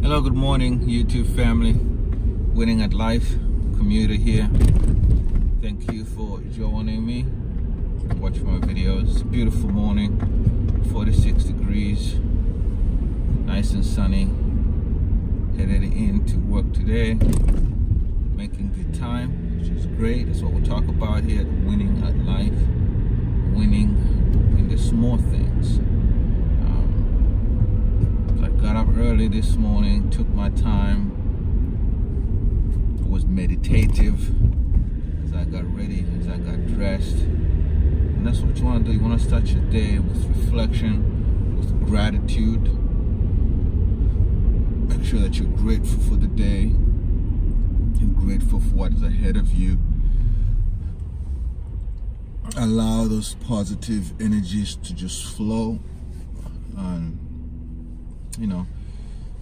Hello, good morning, YouTube family. Winning at Life, Commuter here. Thank you for joining me. Watch my videos. Beautiful morning, 46 degrees, nice and sunny. Headed into work today, making good time, which is great. That's what we'll talk about here at Winning at Life. Winning in the small things. Got up early this morning, took my time, was meditative as I got ready, as I got dressed. And that's what you want to do. You want to start your day with reflection, with gratitude. Make sure that you're grateful for the day. You're grateful for what is ahead of you. Allow those positive energies to just flow. And you know,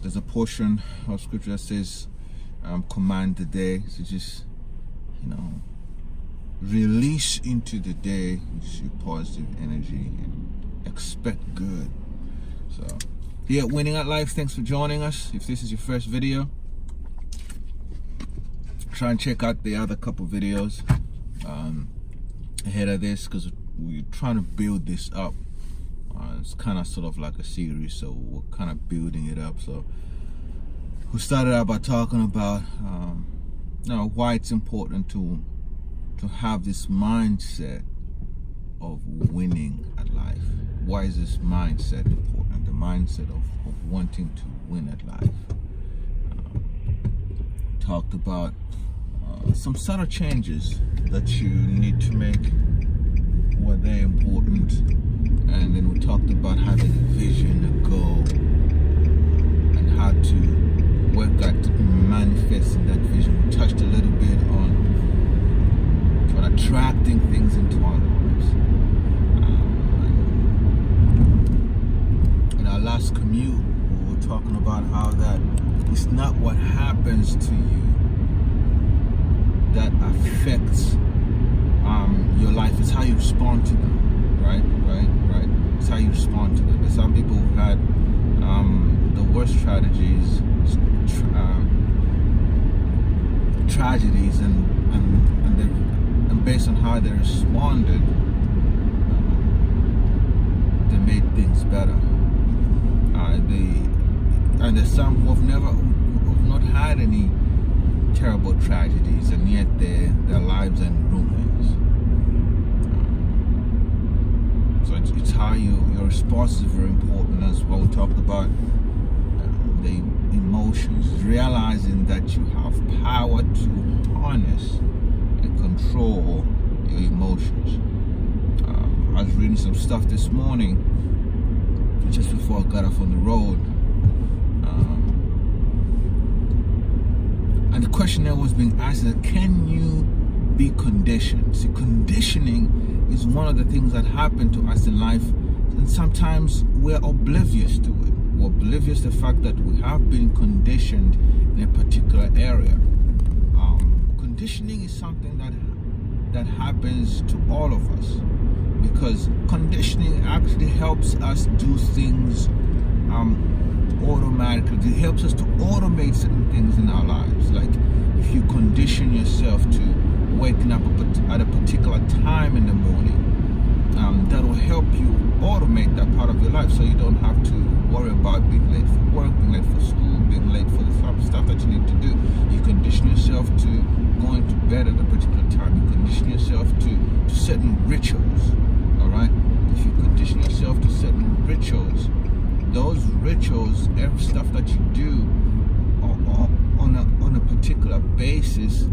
there's a portion of scripture that says command the day. So just, you know, release into the day your positive energy and expect good. So here at Winning at Life, thanks for joining us. If this is your first video, try and check out the other couple videos ahead of this, because we're trying to build this up. It's kind of sort of like a series, so we're kind of building it up. So we started out by talking about you know, why it's important to have this mindset of winning at life. Why is this mindset important? The mindset of wanting to win at life. Talked about some subtle changes that you need to make. Were they important? And then we talked about having a vision, a goal, and how to work at manifesting that vision. We touched a little bit on attracting things into our lives. In our last commute, we were talking about how that it's not what happens to you that affects your life. It's how you respond to them. Right. It's how you respond to them. There's some people who had the worst tragedies, and based on how they responded, they made things better. And there's some who've not had any terrible tragedies, and yet their lives are in ruins. So it's how your response is very important as well. We talked about the emotions, realizing that you have power to harness and control your emotions. I was reading some stuff this morning, just before I got off on the road, and the question that was being asked is, can you be conditioned? See, conditioning is one of the things that happen to us in life, and sometimes we're oblivious to it. We're oblivious to the fact that we have been conditioned in a particular area. Conditioning is something that happens to all of us, because conditioning actually helps us do things automatically. It helps us to automate certain things in our lives. Like if you condition yourself to waking up at a particular time in the morning, that will help you automate that part of your life, so you don't have to worry about being late for work, being late for school, being late for the stuff that you need to do. You condition yourself to going to bed at a particular time. You condition yourself to certain rituals. All right, if you condition yourself to certain rituals, those rituals, every stuff that you do on a particular basis,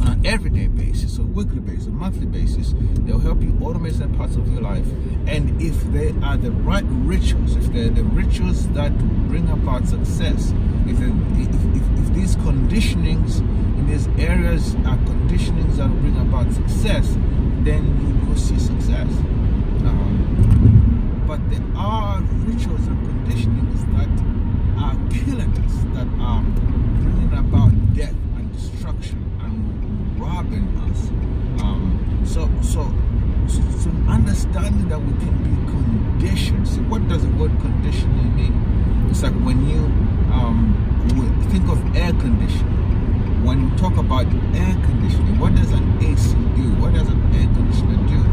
on an everyday basis, a weekly basis, a monthly basis, they'll help you automate some parts of your life. And if they are the right rituals, if they're the rituals that bring about success, if these conditionings in these areas are conditionings that bring about success, then you will see success. But there are rituals and conditionings that are killing us, that are bringing about death and destruction and robbing us. So understanding that we can be conditioned. See, what does the word conditioning mean? It's like when you air conditioning. When you talk about air conditioning, what does an AC do? What does an air conditioner do?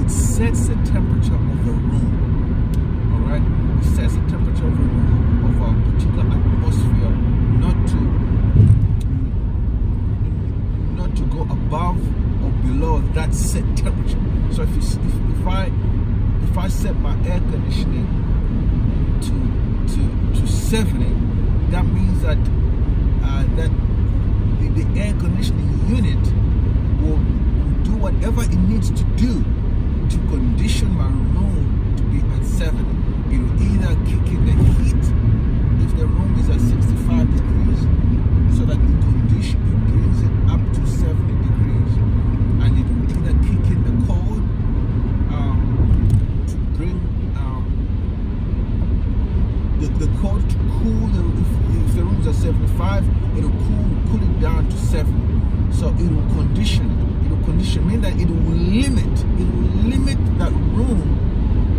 It sets the temperature of the room. All right, it sets the temperature of the room, of a particular atmosphere, not to go above or below that set temperature. So if I set my air conditioning to 70, that means that the air conditioning unit will do whatever it needs to do to condition my room to be at 70. It will either kick in the heat if the room is at 65 degrees, so that it brings it up to 70 degrees, and it will either kick in the cold to bring the cold to cool if the room is at 75, it will cool it down to 70. So it will condition it. It will condition, mean that it will limit that room.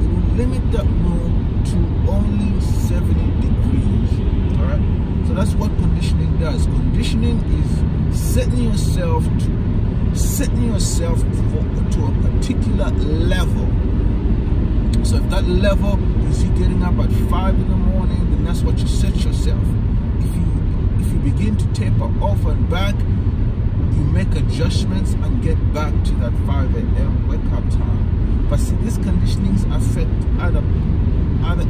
It will limit that room to only 70 degrees. All right. So that's what conditioning does. Conditioning is setting yourself to a particular level. So if that level is you getting up at 5 in the morning, then that's what you set yourself. If you begin to taper off and back, you make adjustments and get back to that 5 a.m. wake up time. But see, these conditionings affect other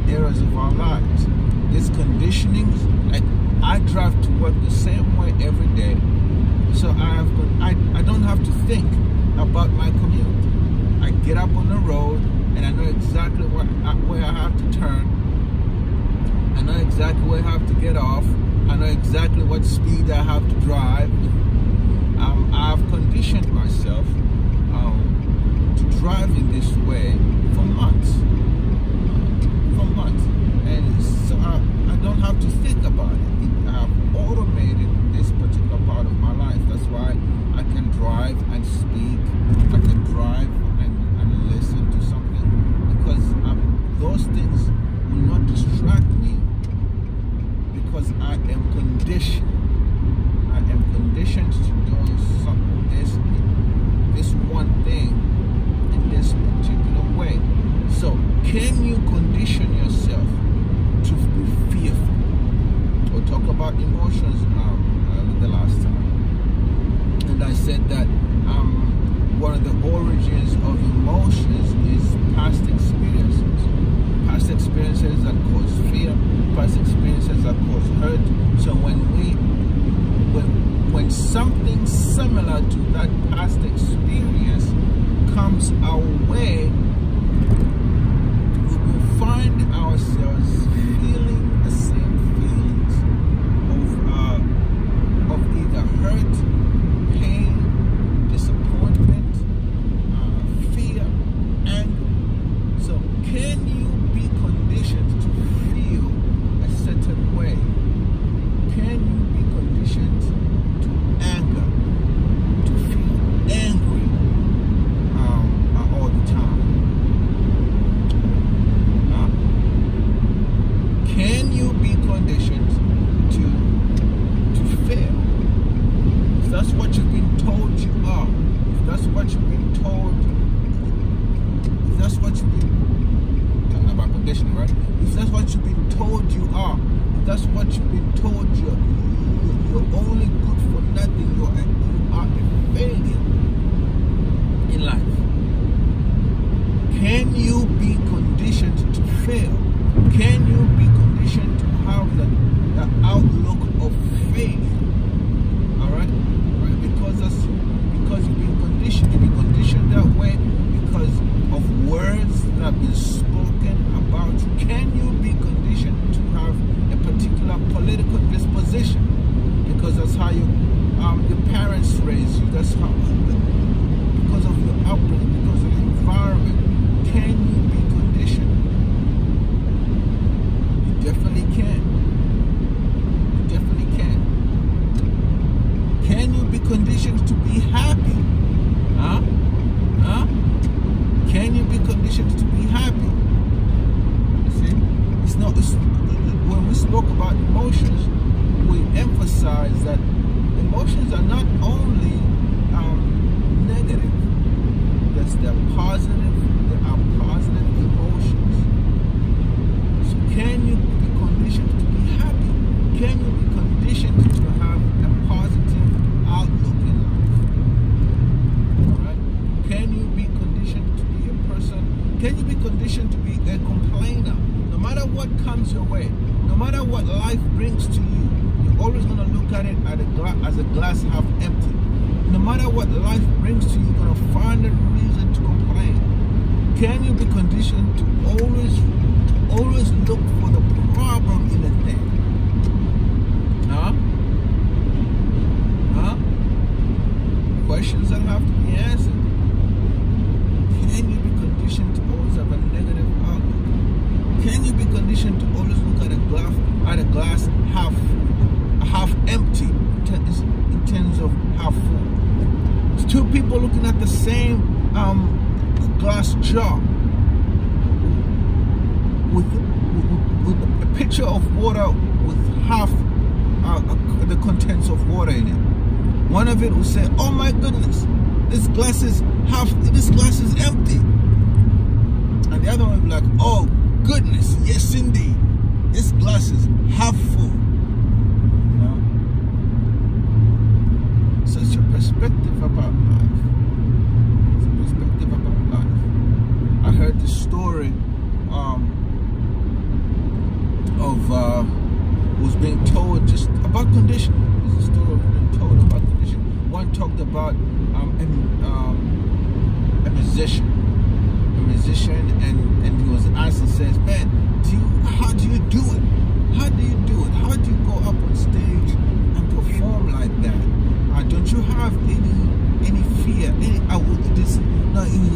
areas of our lives. These conditionings, like I drive to work the same way every day, so I don't have to think about my commute. I get up on the road and I know exactly where I have to turn. I know exactly where I have to get off. I know exactly what speed I have to drive. I've conditioned myself to drive in this way for months. And so I don't have to think about it. I've automated this particular part of my life. That's why I can drive and speak. I can drive and listen to something, because those things will not distract me, because I am conditioned. I am conditioned to doing this one thing in this particular way. So can you condition yourself to be fearful? We'll talk about emotions the last time, and I said that one of the origins of emotions is past experiences that cause fear, past experiences that cause hurt. So when something similar to that past experience comes our way, we will find ourselves feeling the same feelings of either hurt, pain, disappointment, fear, anger. So can you be conditioned to feel a certain way? Can you be conditioned to anger, to feel angry all the time? Can you be conditioned to fail? If that's what you've been told you are, if that's what you've been told, if that's what you've been talking about conditioning, right? If that's what you've been told you are, if that's what you've been told you're only good for nothing, you are a failure in life. Can you be conditioned to fail? Can you be conditioned to have the outlook of failure? All right? Because you've been conditioned that way because of words that have been spoken about you. Can you be conditioned to have a particular political disposition? Because that's how your parents raise you. That's how, because of your upbringing, because of your environment. Can you be conditioned? You definitely can. You definitely can. Can you be conditioned to be happy? Huh? Can you be conditioned to be happy? You see? When we spoke about emotions, we emphasize that emotions are not only negative. There are positive emotions. So can you be conditioned to be happy? Can you be conditioned to have a positive outlook in life? Alright? Can you be conditioned to be a person? Can you be conditioned to be a complainer? No matter what comes your way, no matter what life brings to you, you're always going to look at it as a glass half empty. No matter what life brings to you, you're going to find a reason to complain. Can you be conditioned to always look for the problem in a thing? Questions that have to be answered. Can you be conditioned to always have a negative outlook? Can you be conditioned to always look at a glass half empty in terms of half full? It's two people looking at the same glass jar with a pitcher of water with half the contents of water in it. One of it will say, "Oh my goodness, this glass is empty," and the other one will be like, "Oh goodness, yes indeed, this glass is half full." You know? So it's your perspective about life. It's a perspective about life. I heard the story was being told just about conditioning. It's a story was being told about conditioning. One talked about a musician, and he was asked and says, "Man, how do you do it? How do you do it? How do you go up on stage and perform like that? Don't you have any fear? He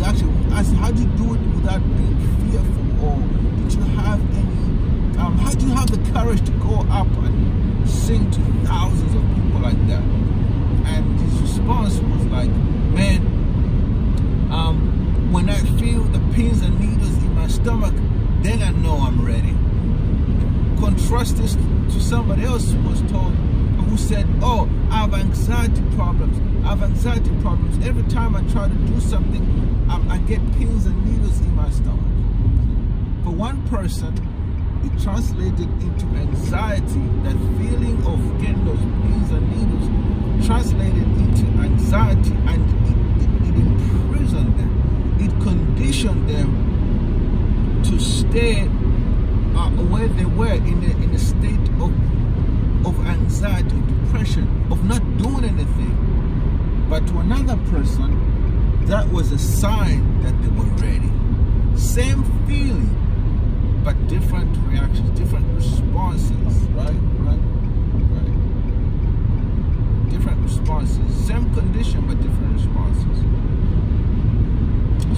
actually asked, how do you do it without being fearful? Or did you have any? How do you have the courage to go up and sing to thousands of people like that?" And his response was like, "Man, when I feel the pins and needles in my stomach, then I know I'm ready." Contrast this to somebody else who was told, who said, "Oh, I have anxiety problems. Every time I try to do something, I get pins and needles in my stomach." For one person, it translated into anxiety. That feeling of getting those pins and needles translated into anxiety, and it imprisoned them. It conditioned them to stay where they were in a state of anxiety, of depression, of not doing anything. But to another person, that was a sign that they were ready. Same feeling, but different reactions, different responses, right? Different responses. Same condition, but different responses.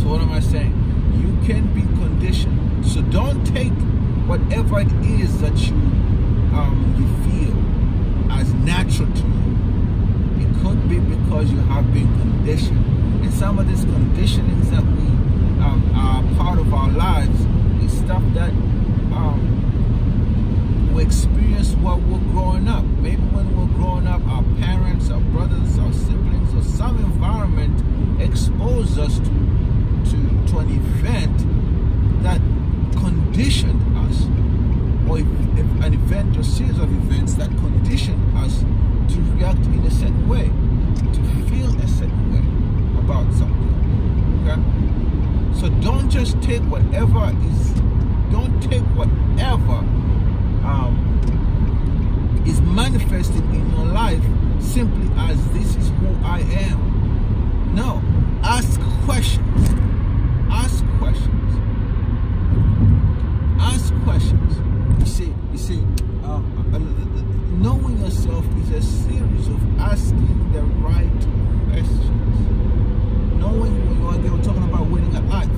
So what am I saying? You can be conditioned. So don't take whatever it is that you feel as natural to you. It could be because you have been conditioned. And some of these conditionings that we are part of our lives is stuff that we experienced while we're growing up. Maybe when we're growing up, our parents, our brothers, our siblings, or some environment exposed us to an event that conditioned us, or if an event or series of events that conditioned us to react in a certain way, to feel a certain way about something. Okay? So don't just take whatever is manifesting in your life simply as this is who I am. No, ask questions. Ask questions. Ask questions. You see, knowing yourself is a series of asking the right questions. Knowing who you are. They were talking about winning at life.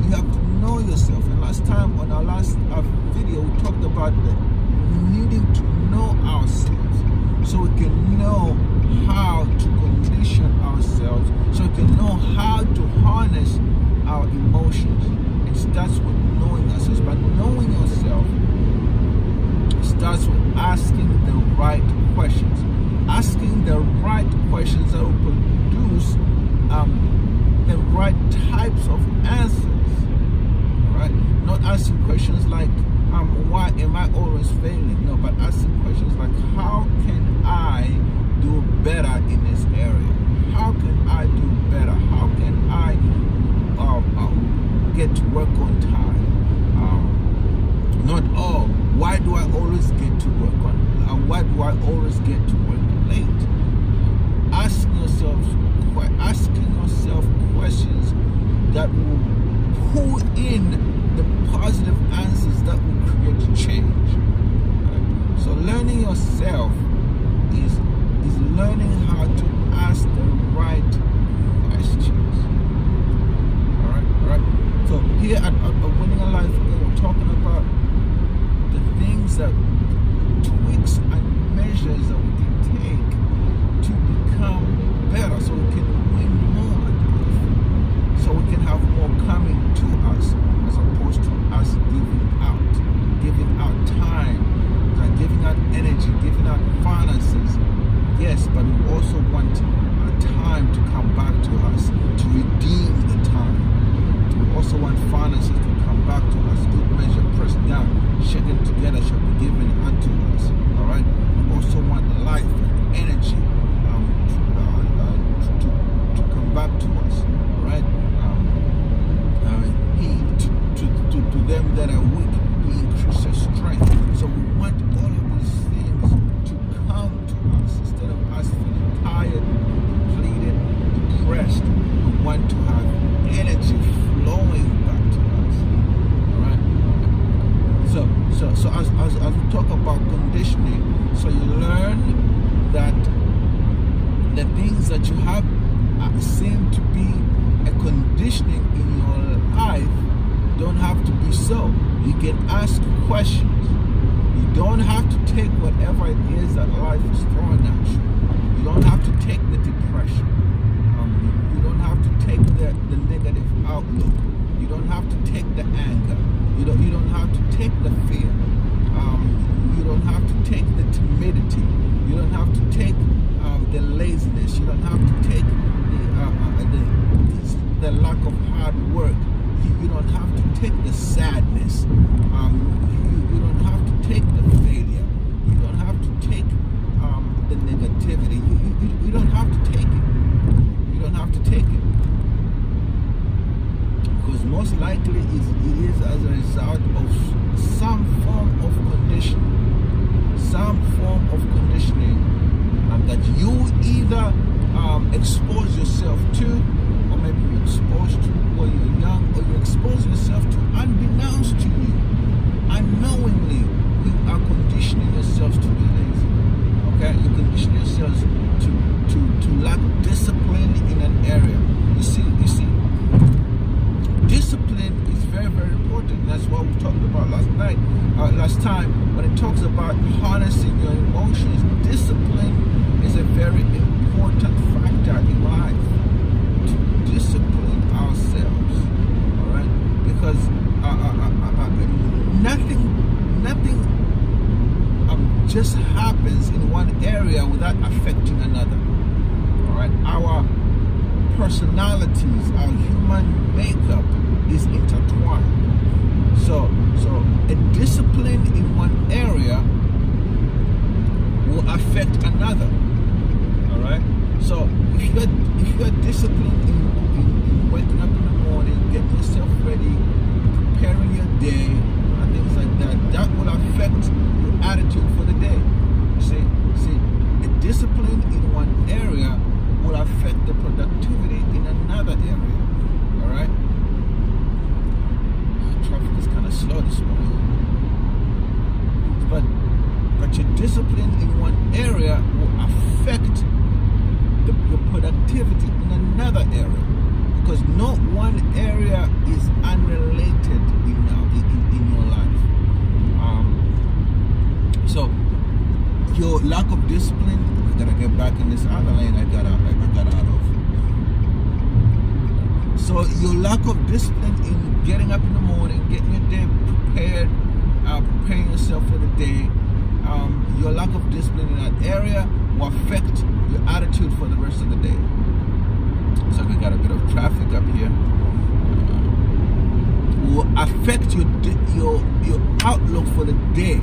You have to know yourself. And last time on our last video, we talked about needing to know ourselves, so we can know how to condition ourselves, so we can know how to harness our emotions. It starts with knowing ourselves. But knowing yourself starts with asking the right questions. Asking the right questions that will produce the right types of answers. All right? Not asking questions like, why am I always failing? No, but asking questions like, how can I do better in this area? How can I do better? How can I get to work on time? Not why do I always get to work on? Why do I always get to work late? Asking yourself questions that will pull in the positive answers that will create change. Right? So learning yourself is learning how to ask the right questions. All right. So here at Winning a Life, we're talking about the things that tweaks and measures that we can take to become better, so we can win more at life, so we can have more coming to us, as opposed to us giving out time, giving out energy, giving out finances. Yes, but we also want our time to come back to us, to redeem the time. We also want finances to come back to us. Good measure, pressed down, shaken together, shall be given unto us. All right. We also want life and energy to come back to us. All right. To them that are weak, we increase their strength. So we want all of these things to come to us instead of us feeling tired, depleted, depressed. We want to have energy flowing back to us. All right. So as we talk about conditioning, so you learn that the things that you have seem to be a conditioning in your life don't have to be so. You can ask questions. You don't have to take whatever it is that life is throwing at you. You don't have to take the depression. You don't have to take the negative outlook. You don't have to take the anger. You don't have to take the fear. You don't have to take the timidity. You don't have to take the laziness. You don't have to take the lack of hard work. You don't have to take the sadness. You don't have to take the failure. You don't have to take the negativity. You don't have to take it. You don't have to take it. Because most likely it is as a result of some form of conditioning. Some form of conditioning that you either expose yourself to, or maybe you exposed to while you're young, or you expose yourself to unbeknownst to you. Unknowingly, you are conditioning yourselves to be lazy. Okay? You condition yourselves to lack discipline in an area. You see, discipline is very, very important. That's what we talked about last time, when it talks about harnessing your emotions. Discipline is a very important factor in life. To discipline ourselves, all right? Because nothing just happens in one area without affecting another. All right, our personalities, our human makeup is intertwined. So a discipline in one area will affect another. All right. So if you're disciplined in waking up in the morning, getting yourself ready, preparing your day, and things like that, that will affect your attitude for the day. See, a discipline in one area will affect the productivity in another area. All right. Traffic is kind of slow this morning, but your discipline in one area will affect your productivity in another area, because no one area is unrelated in your life. So your lack of discipline, I gotta get back in this other lane I got out of. So your lack of discipline in getting up in the morning, getting your day prepared, preparing yourself for the day, your lack of discipline in that area will affect your attitude for the rest of the day. So we got a bit of traffic up here. Will affect your outlook for the day,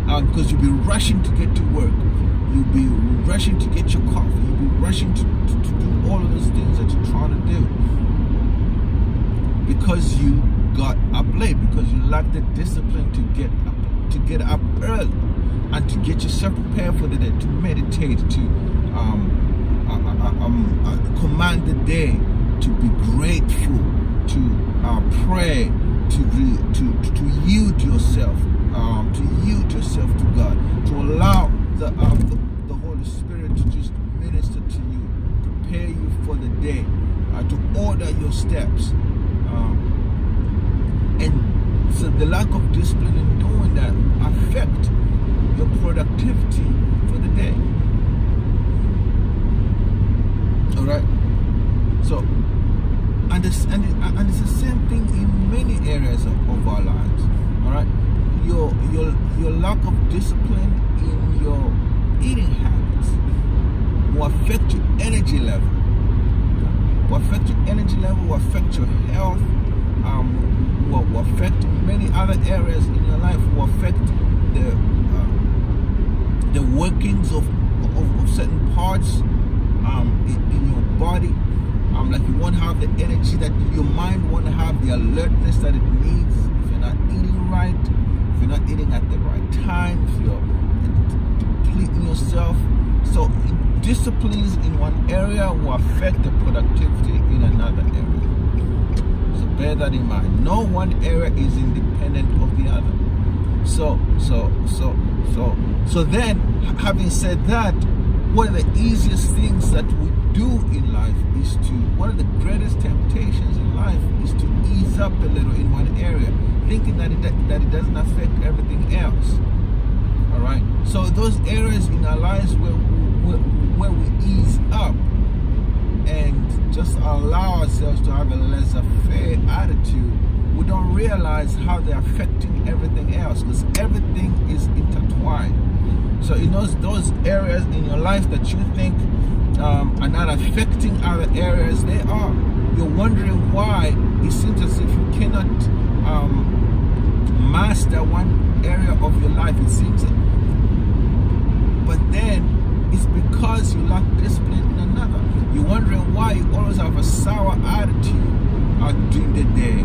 because you'll be rushing to get to work. You'll be rushing to get your coffee. You'll be rushing to do all of those things that you're trying to do, because you got up late, because you lack the discipline to get up early and to get yourself prepared for the day, to meditate, to command the day, to be grateful, to pray, to yield yourself, to God, to allow the Holy Spirit to just minister to you, prepare you for the day, to order your steps. And so the lack of discipline in doing that will affect your productivity for the day. All right. So, and it's the same thing in many areas of our lives. All right. Your lack of discipline in your eating habits will affect your energy level. Will affect your energy level. Will affect your health. Will affect many other areas in your life. Will affect the workings of certain parts in your body. Like you won't have the energy that your mind won't have the alertness that it needs if you're not eating right, if you're not eating at the right time, if you're depleting yourself. So disciplines in one area will affect the productivity in another area. So bear that in mind. No one area is independent of the other. So then, having said that, one of the easiest things that we do in life is one of the greatest temptations in life is to ease up a little in one area, thinking that it doesn't affect everything else. All right. So those areas in our lives where we ease up and just allow ourselves to have a laissez-faire attitude, we don't realize how they're affecting everything else, because everything is intertwined. So in those areas in your life that you think are not affecting other areas, they are. You're wondering why it seems as if you cannot master one area of your life. It seems, but then it's because you lack discipline in another. You're wondering why you always have a sour attitude during the day,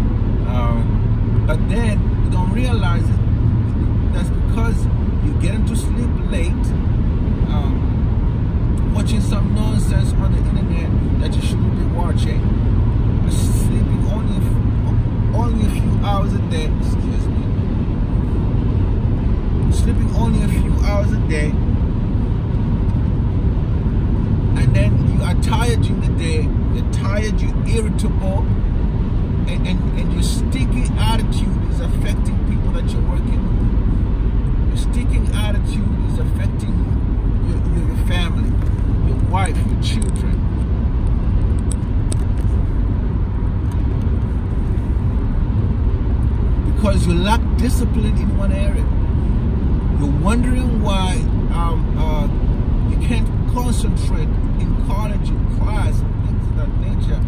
but then you don't realize it. That's because you get into sleep late, watching some nonsense on the internet that you shouldn't be watching, sleeping only a few hours a day, sleeping only a few hours a day, and then you are tired during the day, you're tired, you're irritable, and your sticky attitude is affecting people that you're working with. Your sticky attitude is affecting your family, your wife, your children. Because you lack discipline in one area. You're wondering why you can't concentrate in college, in class, and things of that nature.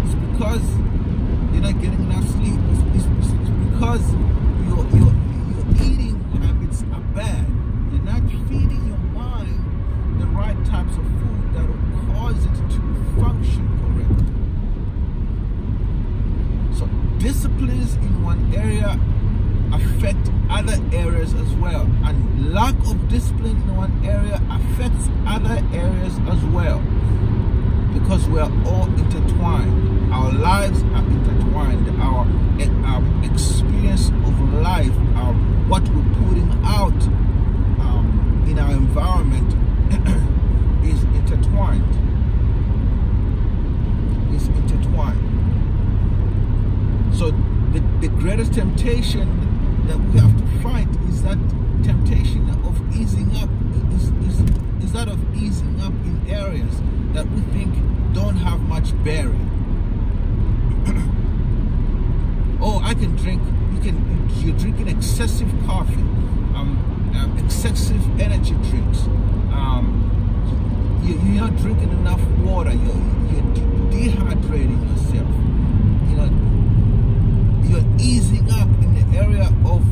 It's because you're not getting enough sleep. It's because your eating habits are bad. You're not feeding your mind the right types of food that will cause it to function correctly. So disciplines in one area affect other areas as well, and lack of discipline in one area affects other areas as well, because we are all intertwined. Our lives are intertwined. Our experience of life, what we're putting out in our environment is intertwined. It's intertwined. So the greatest temptation that we have to fight is that temptation of easing up, is that of easing up in areas that we think don't have much bearing. Oh, I can drink. You're drinking excessive coffee. excessive energy drinks. You're not drinking enough water. You're dehydrating yourself. You're easing up in the area of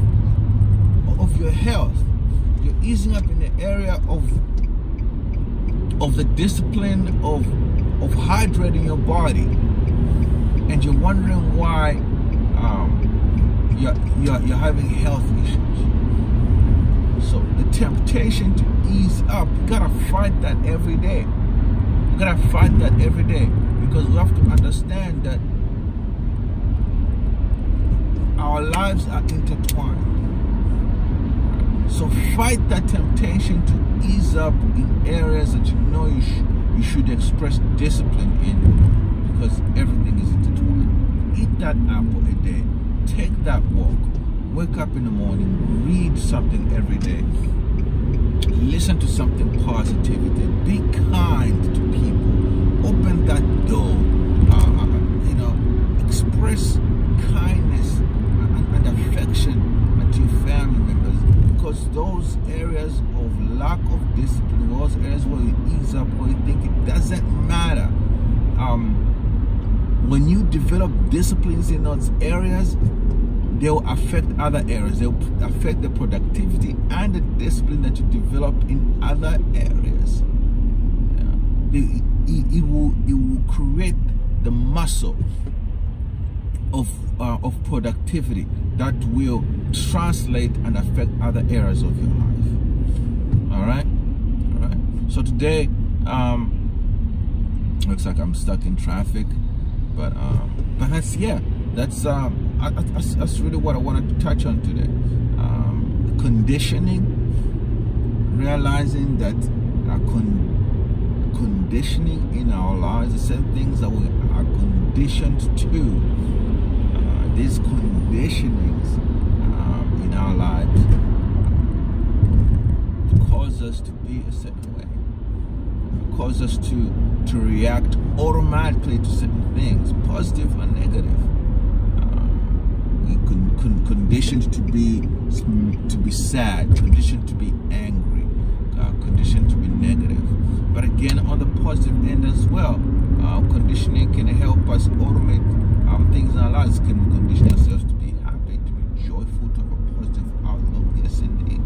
your health. You're easing up in the area of the discipline of hydrating your body, and you're wondering why you're having health issues. So the temptation to ease up, you gotta fight that every day. You gotta fight that every day, because we have to understand that our lives are intertwined. So fight that temptation to ease up in areas that you know you should express discipline in, because everything is intertwined. Eat that apple a day. Take that walk. Wake up in the morning. Read something every day. Listen to something positivity. Be kind to people. Open that door. Express kindness and affection to your family members, because those areas of lack of discipline, those areas where you ease up, where you think it doesn't matter, when you develop disciplines in those areas, they'll affect other areas. They'll affect the productivity and the discipline that you develop in other areas. It will create the muscle of productivity that will translate and affect other areas of your life. All right. So today, looks like I'm stuck in traffic, but that's really what I wanted to touch on today. Conditioning, realizing that conditioning in our lives, the same things that we are conditioned to. These conditionings in our lives cause us to be a certain way, cause us to react automatically to certain things, positive or negative. We conditioned to be sad, conditioned to be angry, conditioned to be negative. But again, on the positive end as well, conditioning can help us automate things in our lives. Can we condition ourselves to be happy, to be joyful, to have a positive outlook? Yes, indeed.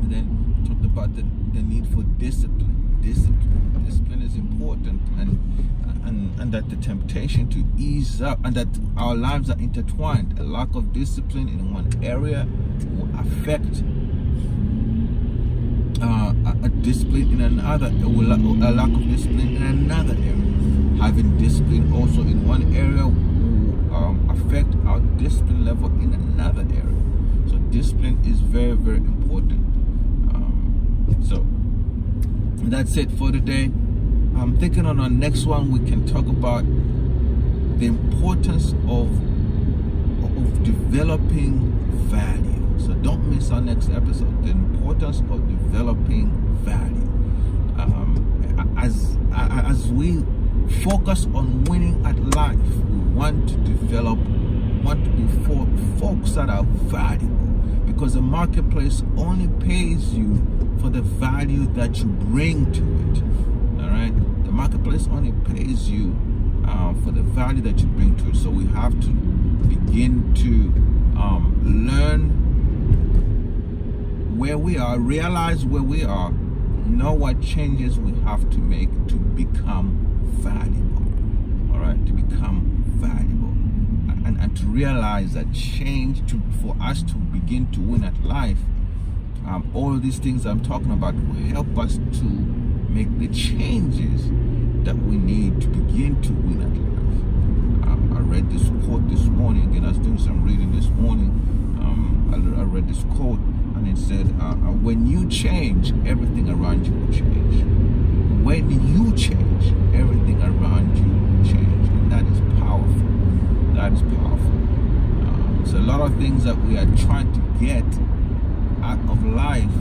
And then we talked about the need for discipline. Discipline is important, and that the temptation to ease up, and that our lives are intertwined. A lack of discipline in one area will affect a discipline in another, a lack of discipline in another area. Having discipline also in one area will affect our discipline level in another area. So discipline is very, very important. So that's it for today. I'm thinking on our next one we can talk about the importance of developing value. So don't miss our next episode. The importance of developing value. As we focus on winning at life, we want to develop, want to be folks that are valuable, because the marketplace only pays you for the value that you bring to it. All right, the marketplace only pays you for the value that you bring to it. So we have to begin to learn where we are, realize where we are, know what changes we have to make to become valuable. All right, to become valuable, and to realize that change, for us to begin to win at life, all of these things I'm talking about will help us to make the changes that we need to begin to win at life. I read this quote this morning. Again, I was doing some reading this morning. I read this quote, and it said, when you change, everything around you will change. When you change, everything around you will change. And that is powerful. That is powerful. So a lot of things that we are trying to get out of life,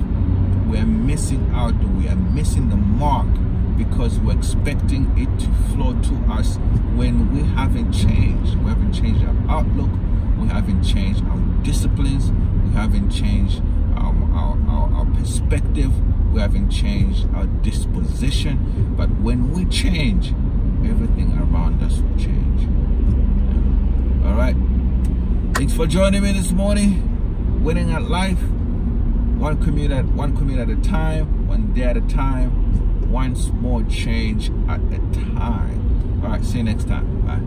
we're missing out, we are missing the mark, because we're expecting it to flow to us when we haven't changed. We haven't changed our outlook, we haven't changed our disciplines, we haven't changed our perspective, we haven't changed our disposition. But when we change, everything around us will change. All right. Thanks for joining me this morning. Winning at life, one commute at a time, one day at a time, one small change at a time. All right. See you next time. Bye.